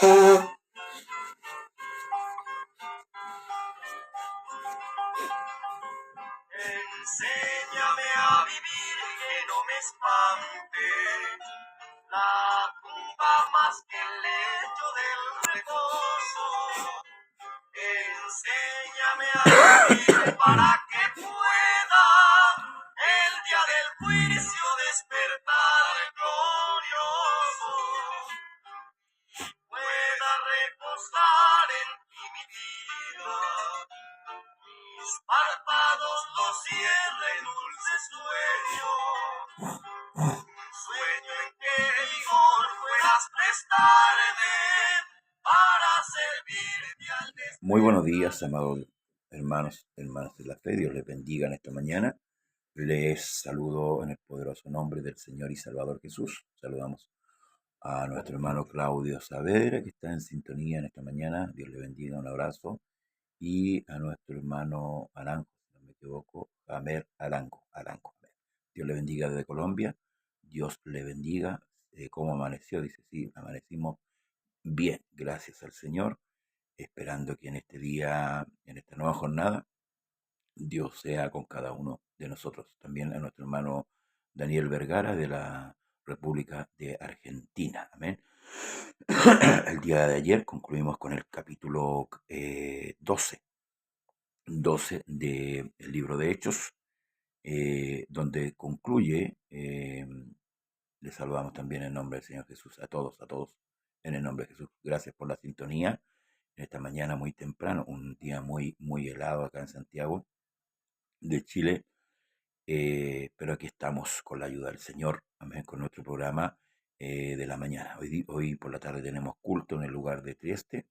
Enséñame a vivir que no me espante la tumba más que el lecho del reposo. Enséñame a vivir para que pueda el día del juicio despertar glorioso. Pueda reposar en ti mi vida, mis párpados lo cierren dulce sueño, un sueño en que vigor puedas prestarme para servirte al despertar. Muy buenos días, amados hermanos, hermanas de la fe. Dios les bendiga en esta mañana. Les saludo en el poderoso nombre del Señor y Salvador Jesús. Saludamos a nuestro hermano Claudio Saavedra, que está en sintonía en esta mañana. Dios le bendiga, un abrazo. Y a nuestro hermano Aranco, si no me equivoco, Amer Aranco. Dios le bendiga desde Colombia. Dios le bendiga. ¿Cómo amaneció? Dice, sí, amanecimos bien, gracias al Señor, esperando que en este día, en esta nueva jornada, Dios sea con cada uno de nosotros. También a nuestro hermano Daniel Vergara de la República de Argentina. Amén. El día de ayer concluimos con el capítulo 12 del libro de Hechos, donde concluye, le saludamos también en nombre del Señor Jesús, a todos, en el nombre de Jesús. Gracias por la sintonía en esta mañana muy temprano, un día muy, muy helado acá en Santiago de Chile, pero aquí estamos con la ayuda del Señor, amén, con nuestro programa de la mañana. Hoy por la tarde tenemos culto en el lugar de Trieste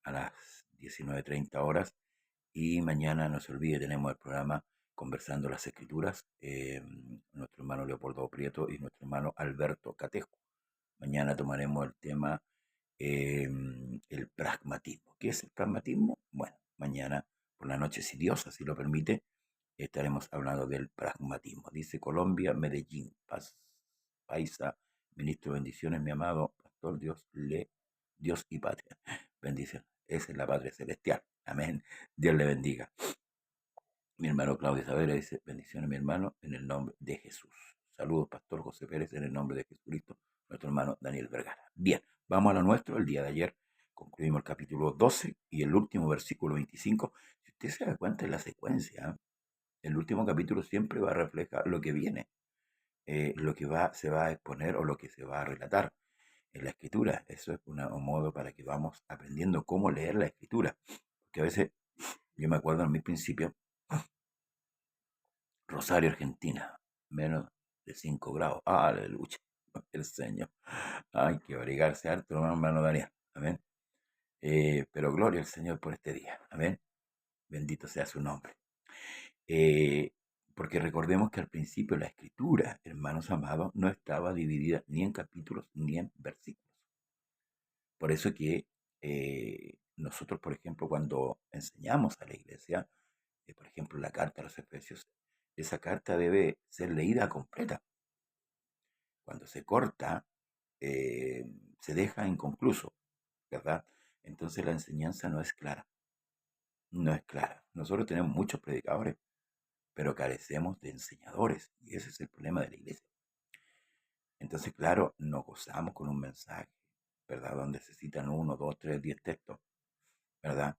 a las 19:30 horas, y mañana, no se olvide, tenemos el programa Conversando las Escrituras, nuestro hermano Leopoldo Prieto y nuestro hermano Alberto Catejo. Mañana tomaremos el tema el pragmatismo. ¿Qué es el pragmatismo? Bueno, mañana por la noche, si Dios así lo permite, estaremos hablando del pragmatismo. Dice Colombia, Medellín, Paz, Paisa, ministro, bendiciones, mi amado pastor, Dios y patria. Bendición. Esa es la patria celestial. Amén. Dios le bendiga. Mi hermano Claudio Savera dice, bendiciones mi hermano, en el nombre de Jesús. Saludos, Pastor José Pérez, en el nombre de Jesucristo, nuestro hermano Daniel Vergara. Bien, vamos a lo nuestro. El día de ayer concluimos el capítulo 12 y el último versículo 25. Si usted se da cuenta de la secuencia, el último capítulo siempre va a reflejar lo que viene, lo que se va a exponer o lo que se va a relatar en la escritura. Eso es un modo para que vamos aprendiendo cómo leer la escritura. Porque a veces, yo me acuerdo en mi principio, Rosario, Argentina, menos de 5 grados. Aleluya, el Señor. Hay que abrigarse harto, hermano Daniel. Amén. Pero gloria al Señor por este día. Amén. Bendito sea su nombre. Porque recordemos que al principio la escritura, hermanos amados, no estaba dividida ni en capítulos ni en versículos. Por eso que nosotros, por ejemplo, cuando enseñamos a la iglesia, por ejemplo, la carta a los Efesios, esa carta debe ser leída completa. Cuando se corta, se deja inconcluso, ¿verdad? Entonces la enseñanza no es clara. No es clara. Nosotros tenemos muchos predicadores, pero carecemos de enseñadores, y ese es el problema de la iglesia. Entonces, claro, nos gozamos con un mensaje, ¿verdad? Donde se citan 1, 2, 3, 10 textos, ¿verdad?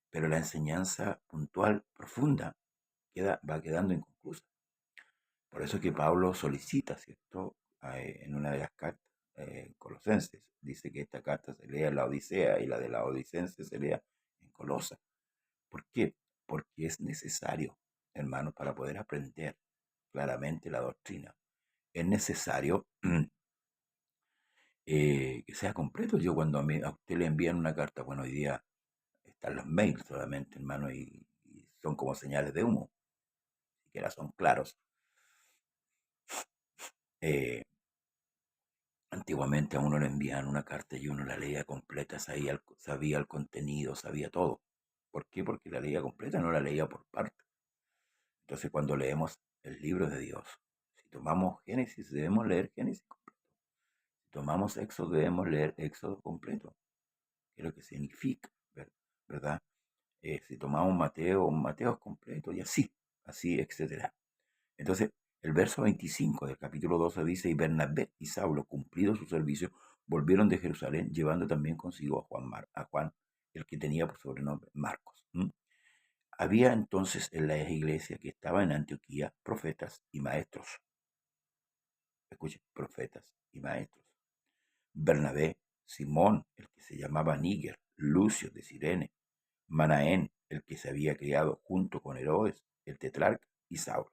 Pero la enseñanza puntual, profunda, va quedando inconclusa. Por eso que Pablo solicita, ¿cierto? En una de las cartas, Colosenses, dice que esta carta se lea en la Odisea y la de la Odicense se lea en Colosa. ¿Por qué? Porque es necesario, hermanos, para poder aprender claramente la doctrina. Es necesario que sea completo. Yo cuando a usted le envían una carta, bueno, hoy día están los mails solamente, hermano, y son como señales de humo, ni siquiera son claros. Antiguamente a uno le envían una carta y uno la leía completa, sabía el contenido, sabía todo. ¿Por qué? Porque la leía completa, no la leía por parte. Entonces cuando leemos el libro de Dios, si tomamos Génesis, debemos leer Génesis completo. Si tomamos Éxodo, debemos leer Éxodo completo. ¿Qué es lo que significa? ¿Verdad? Si tomamos Mateo es completo y así, etcétera. Entonces, el verso 25 del capítulo 12 dice, y Bernabé y Saulo, cumplido su servicio, volvieron de Jerusalén, llevando también consigo a Juan, el que tenía por sobrenombre Marcos. Había entonces en la iglesia que estaba en Antioquía profetas y maestros. Escuchen, profetas y maestros. Bernabé, Simón, el que se llamaba Níger, Lucio de Cirene, Manaén, el que se había criado junto con Herodes, el tetrarca, y Saulo.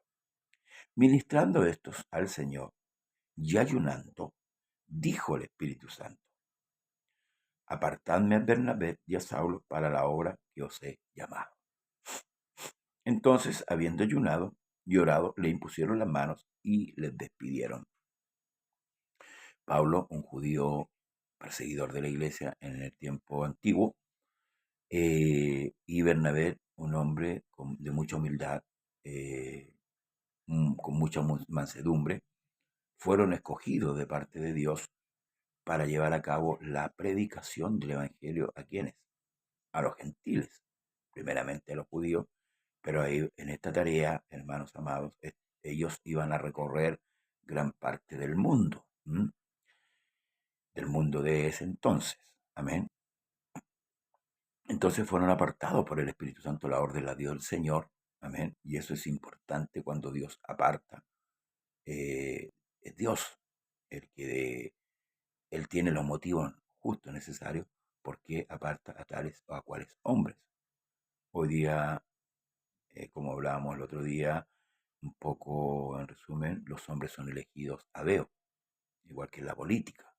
Ministrando estos al Señor y ayunando, dijo el Espíritu Santo, apartadme a Bernabé y a Saulo para la obra que os he llamado. Entonces, habiendo ayunado y orado, le impusieron las manos y les despidieron. Pablo, un judío perseguidor de la iglesia en el tiempo antiguo, y Bernabé, un hombre de mucha humildad, con mucha mansedumbre, fueron escogidos de parte de Dios para llevar a cabo la predicación del Evangelio a quienes, a los gentiles, primeramente a los judíos, pero ahí en esta tarea, hermanos amados, ellos iban a recorrer gran parte del mundo de ese entonces. Amén. Entonces fueron apartados por el Espíritu Santo, la orden la dio el Señor. Amén. Y eso es importante cuando Dios aparta. Es Dios el que Él tiene los motivos justos necesarios porque aparta a tales o a cuales hombres. Hoy día, como hablábamos el otro día, un poco en resumen, los hombres son elegidos a Deo, igual que en la política.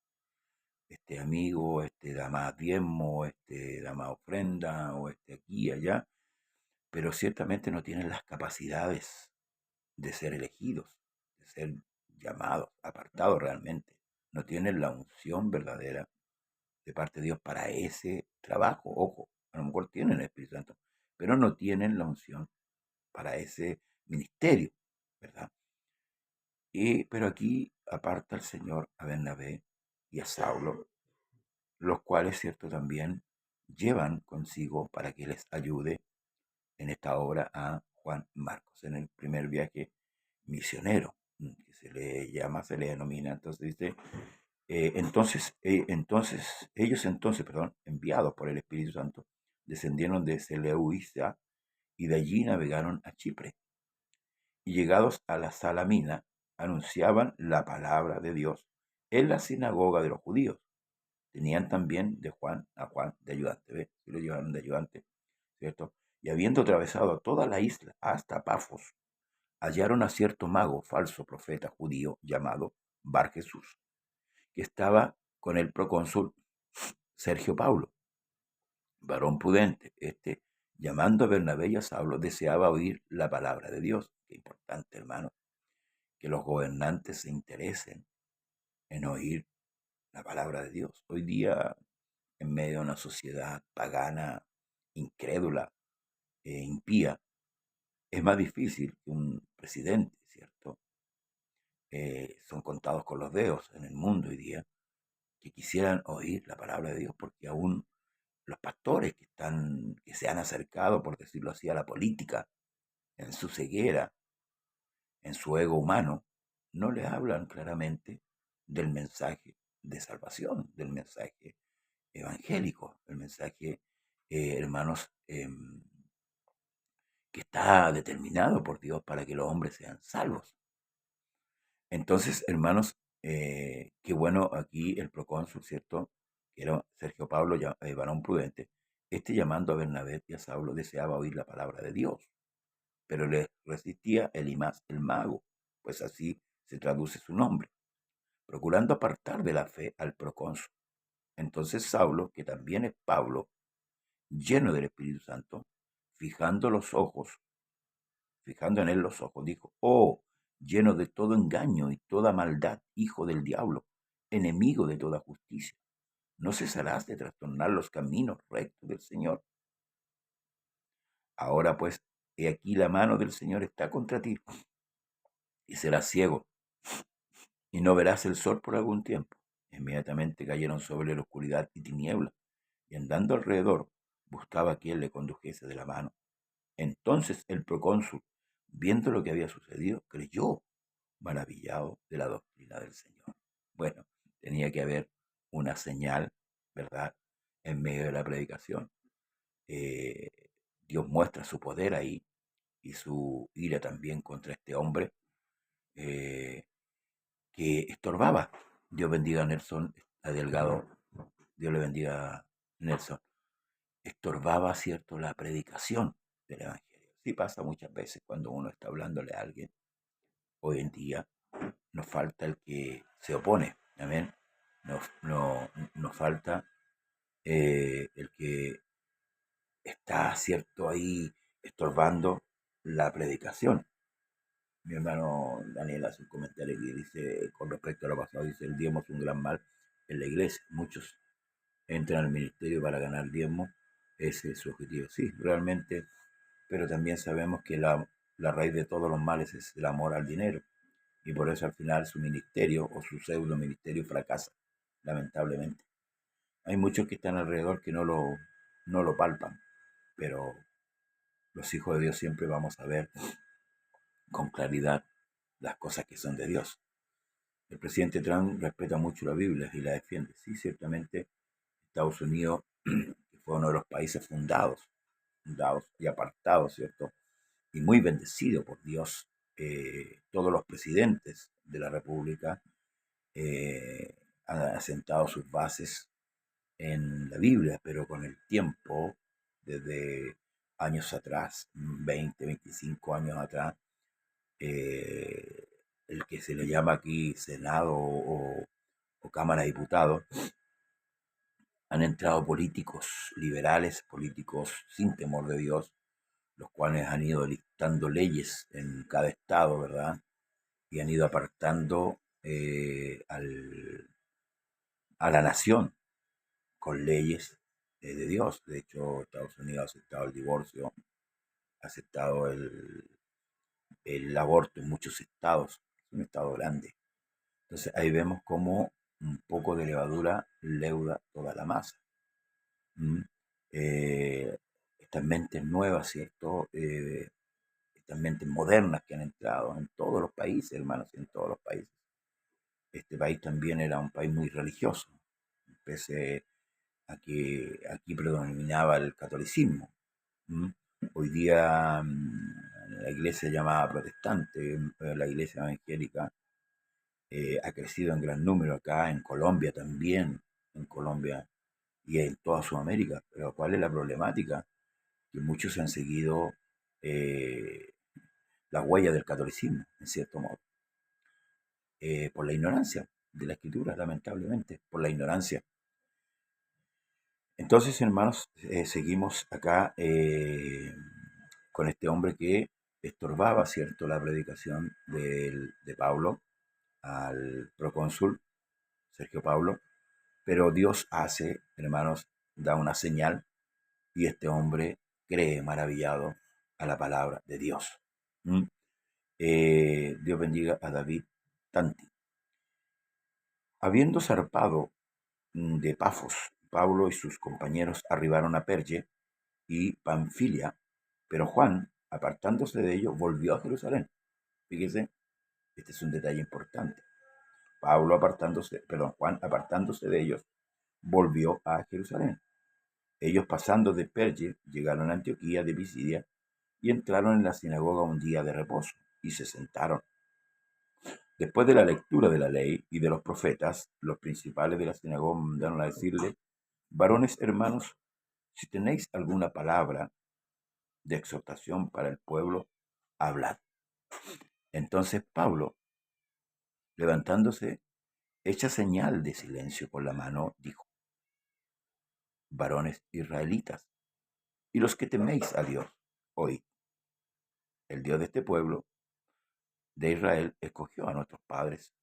Este amigo, este da más diezmo, este da más ofrenda, o este aquí y allá, pero ciertamente no tienen las capacidades de ser elegidos, de ser llamados, apartados realmente. No tienen la unción verdadera de parte de Dios para ese trabajo. Ojo, a lo mejor tienen el Espíritu Santo, pero no tienen la unción para ese ministerio, ¿verdad? Pero aquí aparta el Señor a Bernabé y a Saulo, los cuales, cierto, también llevan consigo para que les ayude en esta obra a Juan Marcos, en el primer viaje misionero, que se le denomina. Entonces dice, enviados por el Espíritu Santo, descendieron de Seleucia y de allí navegaron a Chipre. Y llegados a la Salamina, anunciaban la palabra de Dios en la sinagoga de los judíos. Tenían también a Juan de ayudante, ¿ves? Y lo llevaron de ayudante, ¿cierto? Y habiendo atravesado toda la isla hasta Pafos, hallaron a cierto mago, falso profeta judío, llamado Bar Jesús, que estaba con el procónsul Sergio Paulo, varón prudente. Llamando a Bernabé y a Saulo, deseaba oír la palabra de Dios. Qué importante, hermano, que los gobernantes se interesen en oír la palabra de Dios. Hoy día, en medio de una sociedad pagana, incrédula e impía, es más difícil que un presidente, ¿cierto? Son contados con los dedos en el mundo hoy día que quisieran oír la palabra de Dios, porque aún los pastores que se han acercado, por decirlo así, a la política, en su ceguera, en su ego humano, no le hablan claramente del mensaje de salvación, del mensaje evangélico, el mensaje, hermanos, que está determinado por Dios para que los hombres sean salvos. Entonces, hermanos, qué bueno aquí el procónsul, ¿cierto? Que era Sergio Pablo, varón prudente. Llamando a Bernabé y a Saulo, deseaba oír la palabra de Dios, pero le resistía Elimas el mago, pues así se traduce su nombre, procurando apartar de la fe al procónsul. Entonces Saulo, que también es Pablo, lleno del Espíritu Santo, fijando en él los ojos, dijo, oh, lleno de todo engaño y toda maldad, hijo del diablo, enemigo de toda justicia, ¿no cesarás de trastornar los caminos rectos del Señor? Ahora pues, he aquí la mano del Señor está contra ti, y serás ciego, y no verás el sol por algún tiempo. Inmediatamente cayeron sobre la oscuridad y tinieblas, y andando alrededor buscaba a quien le condujese de la mano. Entonces el procónsul, viendo lo que había sucedido, creyó, maravillado de la doctrina del Señor. Bueno, tenía que haber una señal, ¿verdad?, en medio de la predicación. Eh, Dios muestra su poder ahí y su ira también contra este hombre eh, que estorbaba. Dios bendiga a Nelson, a Delgado, Dios le bendiga a Nelson. Estorbaba, ¿cierto?, la predicación del Evangelio. Sí pasa muchas veces cuando uno está hablándole a alguien. Hoy en día nos falta el que se opone, amén. Nos falta el que está, ¿cierto?, ahí estorbando la predicación. Mi hermano Daniel hace un comentario que dice, con respecto a lo pasado, dice, el diezmo es un gran mal en la iglesia. Muchos entran al ministerio para ganar diezmo, ese es su objetivo. Sí, realmente, pero también sabemos que la raíz de todos los males es el amor al dinero. Y por eso al final su ministerio o su pseudo ministerio fracasa, lamentablemente. Hay muchos que están alrededor que no lo palpan, pero los hijos de Dios siempre vamos a ver con claridad las cosas que son de Dios. El presidente Trump respeta mucho la Biblia y la defiende. Sí, ciertamente Estados Unidos, que fue uno de los países fundados y apartados, ¿cierto? Y muy bendecido por Dios. Todos los presidentes de la República han asentado sus bases en la Biblia, pero con el tiempo, desde años atrás, 20, 25 años atrás, eh, el que se le llama aquí Senado o Cámara de Diputados, han entrado políticos liberales, políticos sin temor de Dios, los cuales han ido dictando leyes en cada estado, ¿verdad? Y han ido apartando a la nación con leyes de Dios. De hecho, Estados Unidos ha aceptado el divorcio, ha aceptado el aborto en muchos estados. Es un estado grande. Entonces ahí vemos cómo un poco de levadura leuda toda la masa. ¿Mm? Estas mentes nuevas, ¿cierto? Estas mentes modernas que han entrado en todos los países, hermanos, en todos los países. Este país también era un país muy religioso, pese a que aquí predominaba el catolicismo. ¿Mm? Hoy día la iglesia llamada protestante, la iglesia evangélica, ha crecido en gran número acá, en Colombia también, en Colombia y en toda Sudamérica. Pero ¿cuál es la problemática? Que muchos han seguido eh, las huellas del catolicismo, en cierto modo, por la ignorancia de la escritura, lamentablemente, por la ignorancia. Entonces, hermanos, seguimos acá con este hombre que estorbaba, ¿cierto?, la predicación de Pablo al procónsul Sergio Pablo, pero Dios hace, hermanos, da una señal y este hombre cree maravillado a la palabra de Dios. ¿Mm? Dios bendiga a David Tanti. Habiendo zarpado de Pafos, Pablo y sus compañeros arribaron a Perge y Panfilia, pero Juan, apartándose de ellos, volvió a Jerusalén. Fíjese, este es un detalle importante. Juan apartándose de ellos, volvió a Jerusalén. Ellos pasando de Perge llegaron a Antioquía de Pisidia y entraron en la sinagoga un día de reposo y se sentaron. Después de la lectura de la ley y de los profetas, los principales de la sinagoga mandaron a decirle: varones hermanos, si tenéis alguna palabra de exhortación para el pueblo, hablad. Entonces Pablo, levantándose, hecha señal de silencio con la mano, dijo: varones israelitas, y los que teméis a Dios, oíd. El Dios de este pueblo, de Israel, escogió a nuestros padres,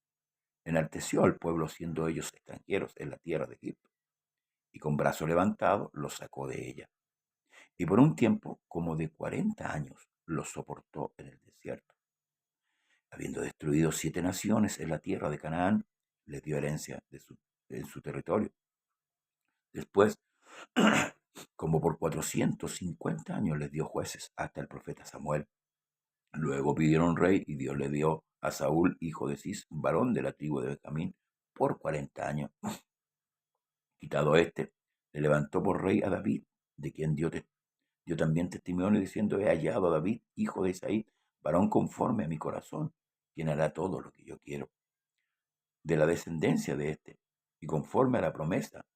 enalteció al pueblo siendo ellos extranjeros en la tierra de Egipto, y con brazo levantado los sacó de ella. Y por un tiempo, como de 40 años, los soportó en el desierto. Habiendo destruido 7 naciones en la tierra de Canaán, les dio herencia en su territorio. Después como por 450 años les dio jueces hasta el profeta Samuel. Luego pidieron rey y Dios le dio a Saúl, hijo de Cis, varón de la tribu de Benjamín, por 40 años. Quitado este, le levantó por rey a David, de quien dio también testimonio diciendo: he hallado a David, hijo de Isaí, varón conforme a mi corazón, quien hará todo lo que yo quiero. De la descendencia de este, y conforme a la promesa,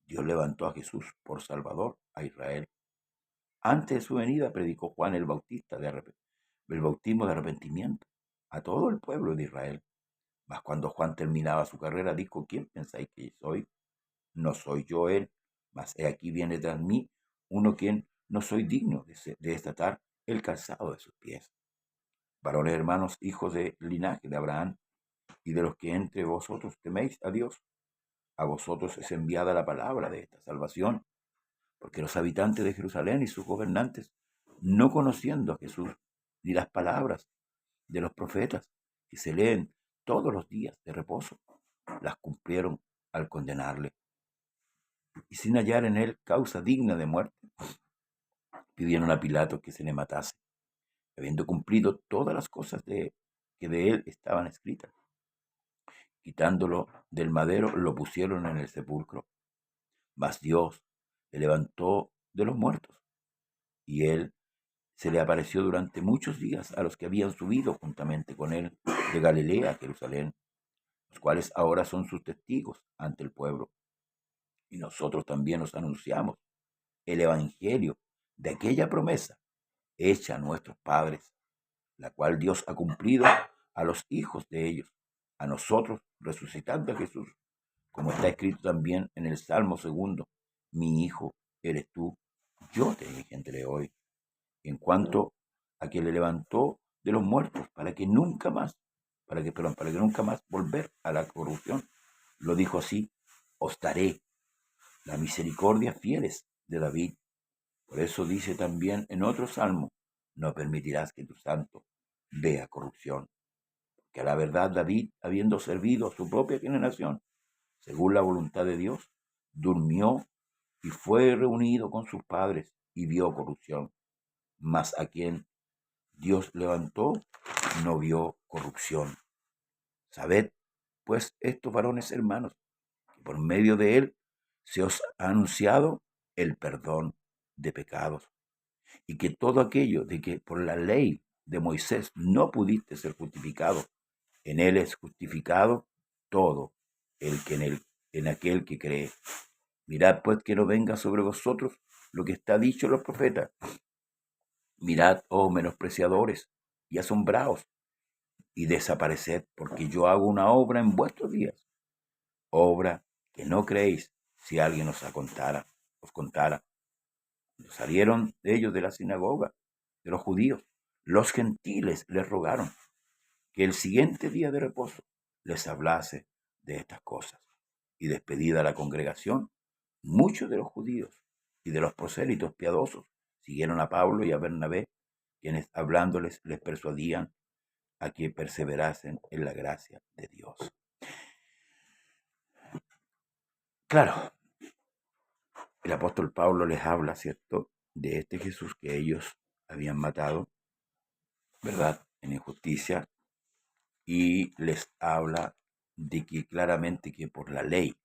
Dios levantó a Jesús por Salvador a Israel. Antes de su venida predicó Juan el Bautista el bautismo de arrepentimiento a todo el pueblo de Israel. Mas cuando Juan terminaba su carrera, dijo: ¿quién pensáis que soy? No soy yo él, mas he aquí viene tras mí uno quien no soy digno de desatar el calzado de sus pies. Varones hermanos, hijos de linaje de Abraham, y de los que entre vosotros teméis a Dios, a vosotros es enviada la palabra de esta salvación, porque los habitantes de Jerusalén y sus gobernantes, no conociendo a Jesús, ni las palabras de los profetas que se leen todos los días de reposo, las cumplieron al condenarle. Y sin hallar en él causa digna de muerte, pidieron a Pilato que se le matase, habiendo cumplido todas las cosas que de él estaban escritas. Quitándolo del madero, lo pusieron en el sepulcro. Mas Dios le levantó de los muertos, y él se le apareció durante muchos días a los que habían subido juntamente con él de Galilea a Jerusalén, los cuales ahora son sus testigos ante el pueblo. Y nosotros también os anunciamos el evangelio de aquella promesa hecha a nuestros padres, la cual Dios ha cumplido a los hijos de ellos, a nosotros resucitando a Jesús, como está escrito también en el Salmo 2: mi hijo eres tú, yo te engendré hoy. En cuanto a que le levantó de los muertos para que nunca más, para que nunca más volver a la corrupción, lo dijo así: os daré la misericordia fieles de David. Por eso dice también en otro salmo: no permitirás que tu santo vea corrupción. Que a la verdad David, habiendo servido a su propia generación, según la voluntad de Dios, durmió y fue reunido con sus padres y vio corrupción. Mas a quien Dios levantó no vio corrupción. Sabed, pues, estos varones hermanos, que por medio de él se os ha anunciado el perdón de pecados, y que todo aquello de que por la ley de Moisés no pudiste ser justificado, en él es justificado todo el que en aquel que cree. Mirad pues que no venga sobre vosotros lo que está dicho en los profetas. Mirad, oh menospreciadores, y asombraos, y desapareced, porque yo hago una obra en vuestros días, obra que no creéis si alguien os contara. Cuando salieron ellos de la sinagoga de los judíos, los gentiles les rogaron que el siguiente día de reposo les hablase de estas cosas. Y despedida la congregación, muchos de los judíos y de los prosélitos piadosos siguieron a Pablo y a Bernabé, quienes hablándoles les persuadían a que perseverasen en la gracia de Dios. Claro, el apóstol Pablo les habla, ¿cierto?, de este Jesús que ellos habían matado, ¿verdad?, en injusticia, y les habla de que claramente que por la ley,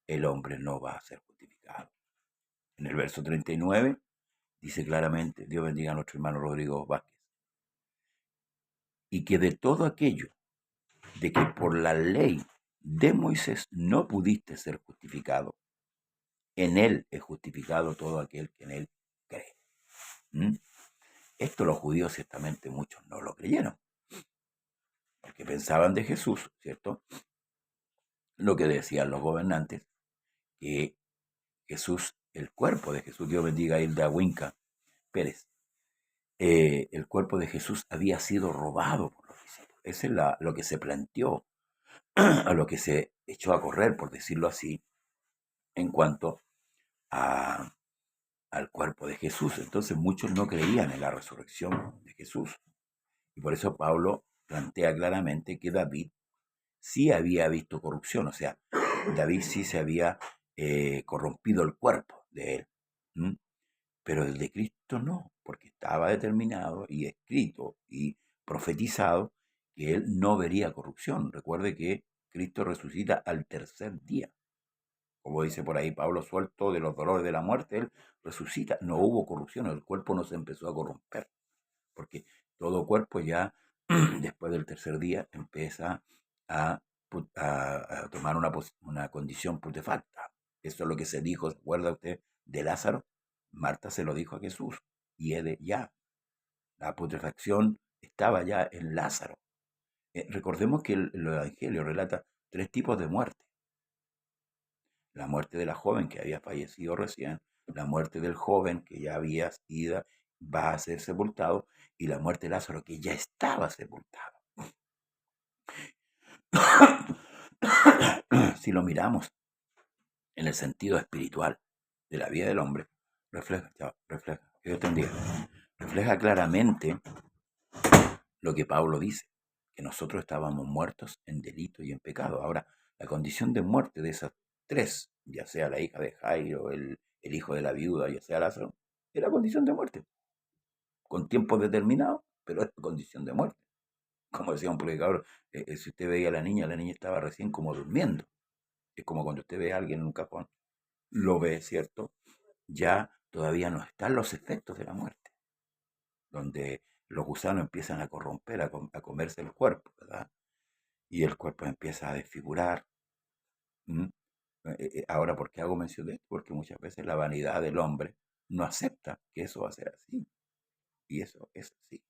el hombre no va a ser justificado. En el verso 39 dice claramente: Dios bendiga a nuestro hermano Rodrigo Vázquez, y que de todo aquello de que por la ley de Moisés no pudiste ser justificado, en él es justificado todo aquel que en él cree. Esto los judíos ciertamente muchos no lo creyeron, porque pensaban de Jesús, ¿cierto?, lo que decían los gobernantes, que Jesús, el cuerpo de Jesús, Dios bendiga a Hilda Winca Pérez, el cuerpo de Jesús había sido robado por los discípulos. Eso es lo que se planteó, a lo que se echó a correr, por decirlo así, en cuanto al cuerpo de Jesús. Entonces muchos no creían en la resurrección de Jesús. Y por eso Pablo plantea claramente que David sí había visto corrupción. O sea, David sí se había corrompido el cuerpo de él. ¿Mm? Pero el de Cristo no, porque estaba determinado y escrito y profetizado que él no vería corrupción. Recuerde que Cristo resucita al tercer día. Como dice por ahí Pablo, suelto de los dolores de la muerte, él resucita. No hubo corrupción, el cuerpo no se empezó a corromper, porque todo cuerpo ya después del tercer día empieza a, a tomar una condición putrefacta. Eso es lo que se dijo, ¿se acuerda usted de Lázaro? Marta se lo dijo a Jesús, y es de ya, la putrefacción estaba ya en Lázaro. Recordemos que el Evangelio relata tres tipos de muerte. La muerte de la joven que había fallecido recién, la muerte del joven que ya había ido, va a ser sepultado, y la muerte de Lázaro que ya estaba sepultado. Si lo miramos en el sentido espiritual de la vida del hombre, refleja claramente lo que Pablo dice, que nosotros estábamos muertos en delito y en pecado. Ahora, la condición de muerte de esas tres, ya sea la hija de Jairo, el hijo de la viuda, ya sea Lázaro, era condición de muerte, con tiempo determinado, pero es condición de muerte. Como decía un predicador, si usted veía a la niña estaba recién como durmiendo. Es como cuando usted ve a alguien en un cajón, lo ve, ¿cierto? Ya todavía no están los efectos de la muerte, donde los gusanos empiezan a corromper, a comerse el cuerpo, ¿verdad? Y el cuerpo empieza a desfigurar. ¿Mm? Ahora, ¿por qué hago mención de esto? Porque muchas veces la vanidad del hombre no acepta que eso va a ser así. Y eso es así.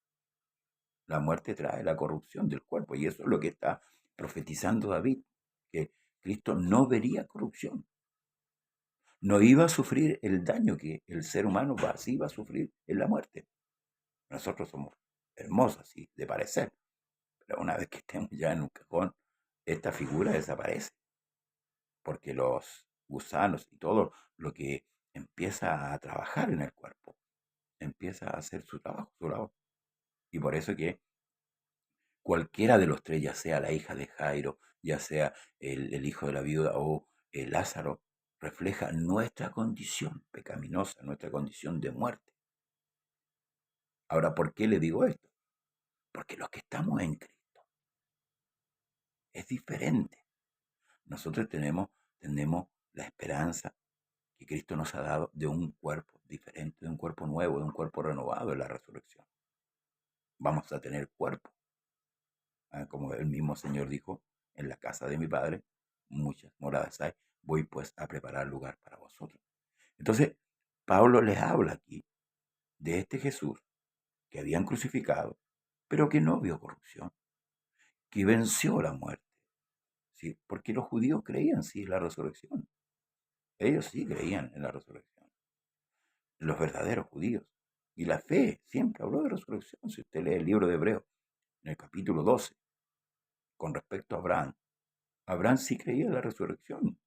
La muerte trae la corrupción del cuerpo, y eso es lo que está profetizando David, que Cristo no vería corrupción. No iba a sufrir el daño que el ser humano así va a sufrir en la muerte. Nosotros somos hermosos, así, de parecer, pero una vez que estemos ya en un cajón, esta figura desaparece, porque los gusanos y todo lo que empieza a trabajar en el cuerpo, empieza a hacer su trabajo, su labor. Y por eso que cualquiera de los tres, ya sea la hija de Jairo, ya sea el hijo de la viuda o el Lázaro, refleja nuestra condición pecaminosa, nuestra condición de muerte. Ahora, ¿por qué le digo esto? Porque los que estamos en Cristo es diferente. Nosotros tenemos la esperanza que Cristo nos ha dado de un cuerpo diferente, de un cuerpo nuevo, de un cuerpo renovado en la resurrección. Vamos a tener cuerpo. Como el mismo Señor dijo, en la casa de mi Padre muchas moradas hay, voy pues a preparar lugar para vosotros. Entonces, Pablo les habla aquí de este Jesús que habían crucificado, pero que no vio corrupción, que venció la muerte. ¿Sí? Porque los judíos creían sí en la resurrección. Ellos sí creían en la resurrección. Los verdaderos judíos. Y la fe siempre habló de resurrección. Si usted lee el libro de Hebreos, en el capítulo 12, con respecto a Abraham, Abraham sí creía en la resurrección.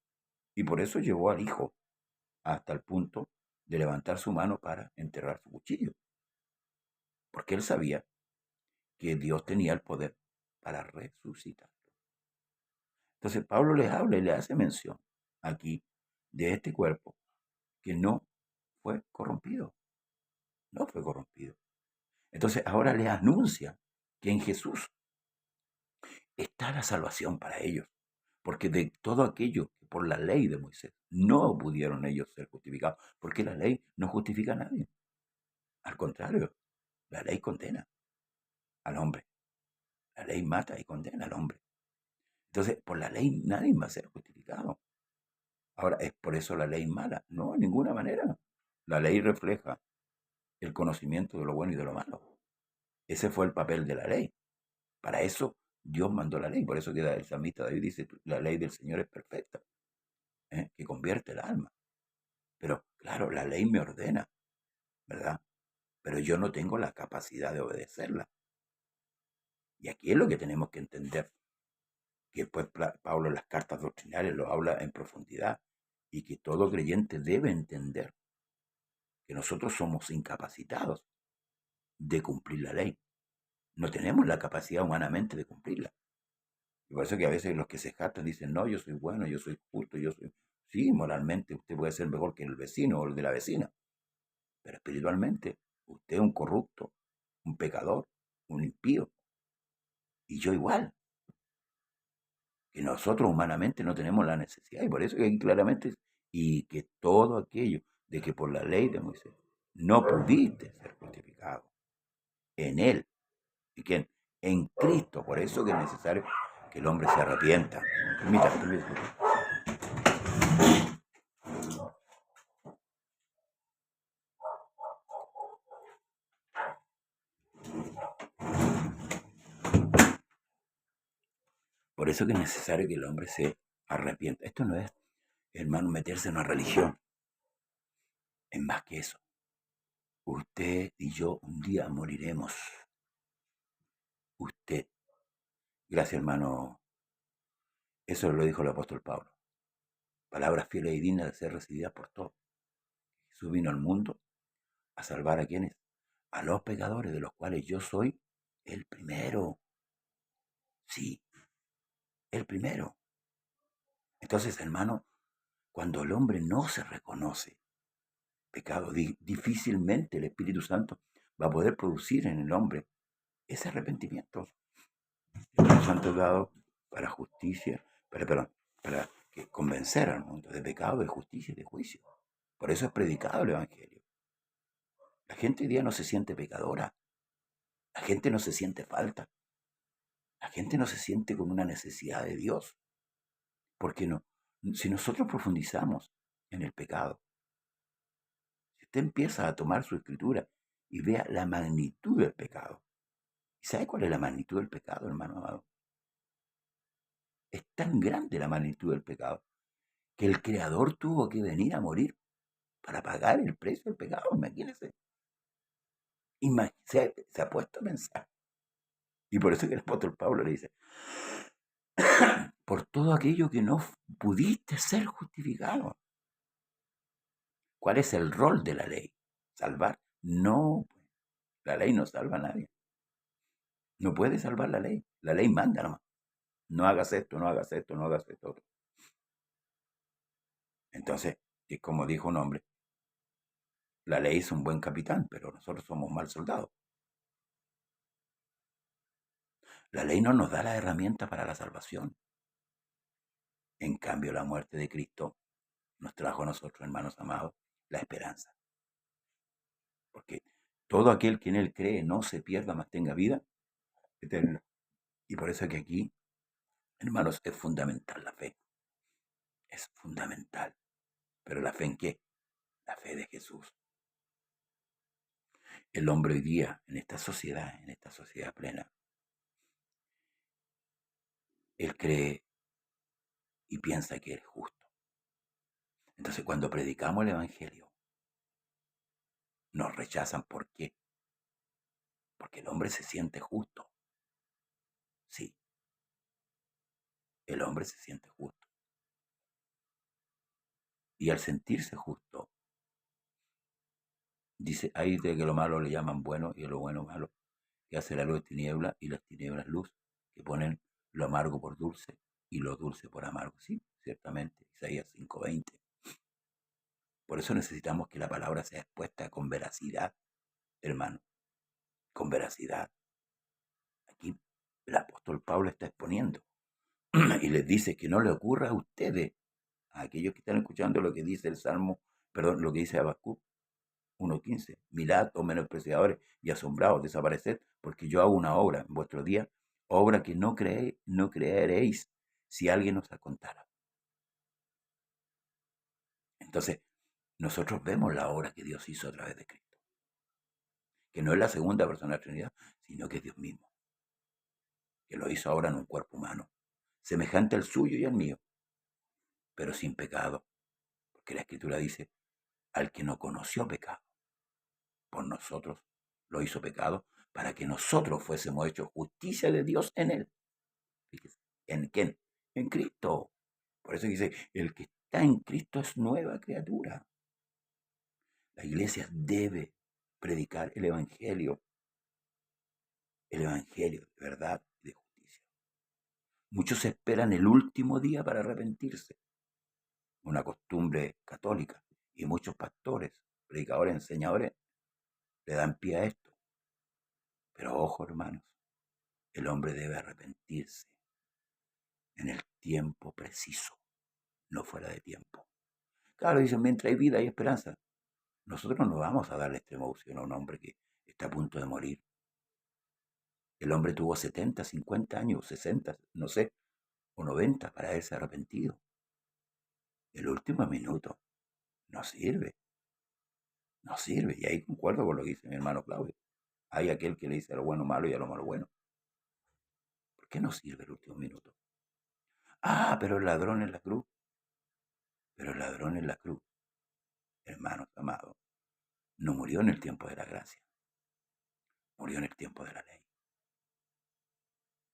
Y por eso llevó al hijo hasta el punto de levantar su mano para enterrar su cuchillo. Porque él sabía que Dios tenía el poder para resucitar. Entonces Pablo les habla y le hace mención aquí de este cuerpo que no fue corrompido. No fue corrompido. Entonces ahora les anuncia que en Jesús está la salvación para ellos. Porque de todo aquello que por la ley de Moisés no pudieron ellos ser justificados, porque la ley no justifica a nadie. Al contrario, la ley condena al hombre. La ley mata y condena al hombre. Entonces, por la ley nadie va a ser justificado. Ahora, ¿es por eso la ley mala? No, de ninguna manera. La ley refleja el conocimiento de lo bueno y de lo malo. Ese fue el papel de la ley. Para eso Dios mandó la ley. Por eso queda el salmista David dice, la ley del Señor es perfecta, que convierte el alma. Pero claro, la ley me ordena, ¿verdad? Pero yo no tengo la capacidad de obedecerla. Y aquí es lo que tenemos que entender, que después Pablo en las cartas doctrinales lo habla en profundidad, y que todo creyente debe entender que nosotros somos incapacitados de cumplir la ley. No tenemos la capacidad humanamente de cumplirla. Y por eso que a veces los que se jactan dicen, no, yo soy bueno, yo soy justo, yo soy... Sí, moralmente usted puede ser mejor que el vecino o el de la vecina, pero espiritualmente usted es un corrupto, un pecador, un impío, y yo igual, que nosotros humanamente no tenemos la necesidad, y por eso que aquí claramente, y que todo aquello de que por la ley de Moisés no pudiste ser justificado en él, ¿y quién? En Cristo, por eso que es necesario que el hombre se arrepienta. Permítame. Por eso que es necesario que el hombre se arrepienta. Esto no es, hermano, meterse en una religión. Es más que eso. Usted y yo un día moriremos. Usted. Gracias, hermano. Eso lo dijo el apóstol Pablo. Palabras fieles y dignas de ser recibidas por todos. Jesús vino al mundo a salvar a quienes, a los pecadores, de los cuales yo soy el primero. Sí, el primero. Entonces, hermano, cuando el hombre no se reconoce pecado, difícilmente el Espíritu Santo va a poder producir en el hombre ese arrepentimiento. El Espíritu Santo es dado para justicia, para que convencer al mundo de pecado, de justicia y de juicio. Por eso es predicado el Evangelio. La gente hoy día no se siente pecadora. La gente no se siente falta. La gente no se siente con una necesidad de Dios. ¿Por qué no? Si nosotros profundizamos en el pecado, si usted empieza a tomar su escritura y vea la magnitud del pecado, ¿y sabe cuál es la magnitud del pecado, hermano amado? Es tan grande la magnitud del pecado que el Creador tuvo que venir a morir para pagar el precio del pecado. Imagínese. Se ha puesto a pensar. Y por eso que el apóstol Pablo le dice, por todo aquello que no pudiste ser justificado. ¿Cuál es el rol de la ley? ¿Salvar? No, la ley no salva a nadie. No puede salvar la ley. La ley manda nomás. No hagas esto, no hagas esto, no hagas esto. Entonces, es como dijo un hombre, la ley es un buen capitán, pero nosotros somos mal soldados. La ley no nos da la herramienta para la salvación. En cambio, la muerte de Cristo nos trajo a nosotros, hermanos amados, la esperanza. Porque todo aquel que en Él cree no se pierda, mas tenga vida eterna. Y por eso es que aquí, hermanos, es fundamental la fe. Es fundamental. ¿Pero la fe en qué? La fe de Jesús. El hombre hoy día, en esta sociedad plena, él cree y piensa que es justo. Entonces, cuando predicamos el Evangelio, nos rechazan. ¿Por qué? Porque el hombre se siente justo. Sí, el hombre se siente justo. Y al sentirse justo, dice, ahí de que lo malo le llaman bueno y a lo bueno malo, que hace la luz tiniebla y las tinieblas luz, que ponen lo amargo por dulce y lo dulce por amargo. Sí, ciertamente, Isaías 5:20. Por eso necesitamos que la palabra sea expuesta con veracidad, hermano, con veracidad. Aquí el apóstol Pablo está exponiendo y les dice que no le ocurra a ustedes, a aquellos que están escuchando lo que dice el Salmo, perdón, lo que dice Habacuc 1:15. Mirad, oh menospreciadores y asombrados, desapareced, porque yo hago una obra en vuestro día, obra que no creeréis si alguien nos la contara. Entonces, nosotros vemos la obra que Dios hizo a través de Cristo, que no es la segunda persona de la Trinidad, sino que es Dios mismo, que lo hizo ahora en un cuerpo humano, semejante al suyo y al mío, pero sin pecado, porque la Escritura dice, al que no conoció pecado, por nosotros lo hizo pecado, para que nosotros fuésemos hechos justicia de Dios en él. Fíjese, ¿en quién? En Cristo. Por eso dice, el que está en Cristo es nueva criatura. La iglesia debe predicar el Evangelio de verdad y de justicia. Muchos esperan el último día para arrepentirse. una costumbre católica, y muchos pastores, predicadores, enseñadores le dan pie a esto. Pero ojo, hermanos, el hombre debe arrepentirse en el tiempo preciso, no fuera de tiempo. Claro, dicen, mientras hay vida hay esperanza. Nosotros no vamos a darle extrema opción a un hombre que está a punto de morir. El hombre tuvo 70, 50 años, 60, no sé, o 90 para haberse arrepentido. El último minuto no sirve, no sirve. Y ahí concuerdo con lo que dice mi hermano Claudio. Hay aquel que le dice a lo bueno malo y a lo malo bueno. ¿Por qué no sirve el último minuto? Ah, pero el ladrón en la cruz. Pero el ladrón en la cruz, hermanos amados, no murió en el tiempo de la gracia, murió en el tiempo de la ley.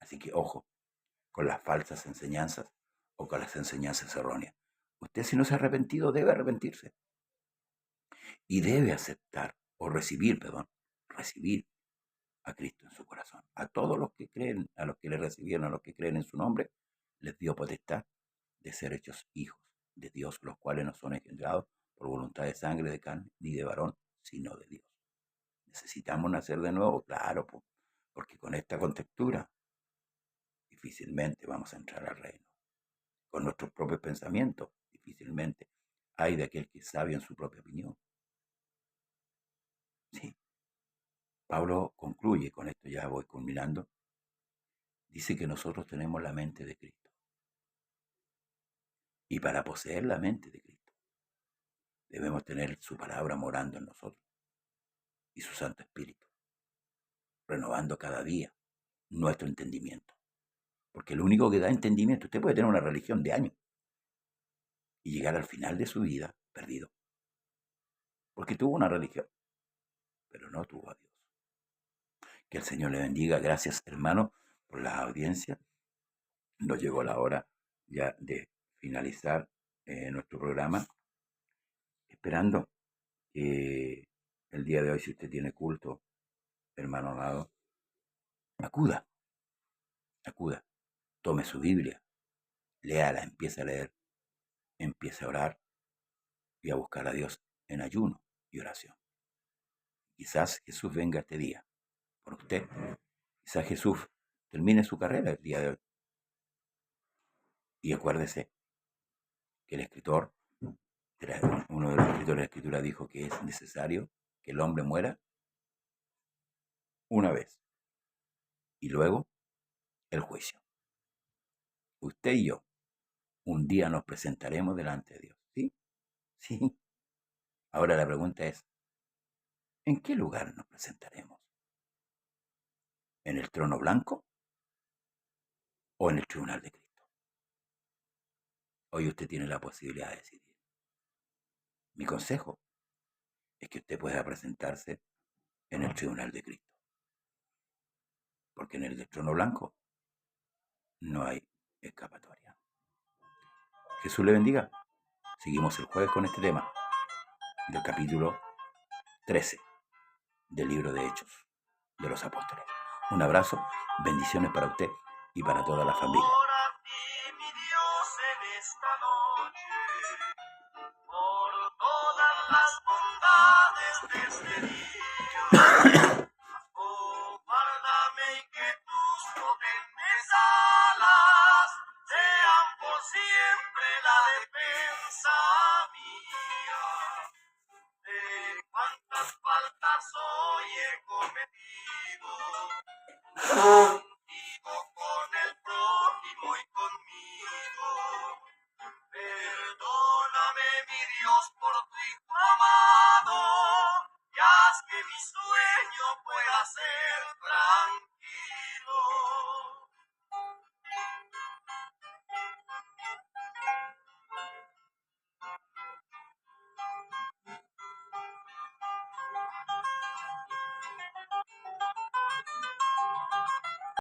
Así que ojo con las falsas enseñanzas o con las enseñanzas erróneas. Usted, si no se ha arrepentido, debe arrepentirse y debe aceptar o recibir, recibir a Cristo en su corazón. A todos los que creen, a los que le recibieron, a los que creen en su nombre, les dio potestad de ser hechos hijos de Dios, los cuales no son engendrados por voluntad de sangre, de carne, ni de varón, sino de Dios. ¿Necesitamos nacer de nuevo? Claro, porque con esta contextura difícilmente vamos a entrar al reino. Con nuestros propios pensamientos, difícilmente. Hay de aquel que es sabio en su propia opinión. Sí. Pablo concluye, con esto ya voy culminando, dice que nosotros tenemos la mente de Cristo. Y para poseer la mente de Cristo, debemos tener su palabra morando en nosotros y su Santo Espíritu, renovando cada día nuestro entendimiento. Porque el único que da entendimiento, usted puede tener una religión de años y llegar al final de su vida perdido. Porque tuvo una religión, pero no tuvo a Dios. Que el Señor le bendiga. Gracias, hermano, por la audiencia. Nos llegó la hora ya de finalizar nuestro programa. Esperando que el día de hoy, si usted tiene culto, hermano amado, acuda, tome su Biblia, léala, empiece a leer, empiece a orar y a buscar a Dios en ayuno y oración. Quizás Jesús venga este día por usted. Quizás Jesús termine su carrera el día de hoy. Y acuérdese que el escritor, uno de los escritores de la Escritura dijo que es necesario que el hombre muera una vez y luego el juicio. Usted y yo un día nos presentaremos delante de Dios. ¿Sí? Sí. Ahora la pregunta es, ¿en qué lugar nos presentaremos? ¿En el trono blanco o en el tribunal de Cristo? Hoy usted tiene la posibilidad de decidir. Mi consejo es que usted pueda presentarse en el tribunal de Cristo. Porque en el del trono blanco no hay escapatoria. Jesús le bendiga. Seguimos el jueves con este tema del capítulo 13 del libro de Hechos de los Apóstoles. Un abrazo, bendiciones para usted y para toda la familia. Ahora ti, mi Dios, en esta noche, por todas las bondades de este día. Oh, guárdame y que tus potentes alas sean por siempre la defensa mía. De cuántas faltas hoy he cometido,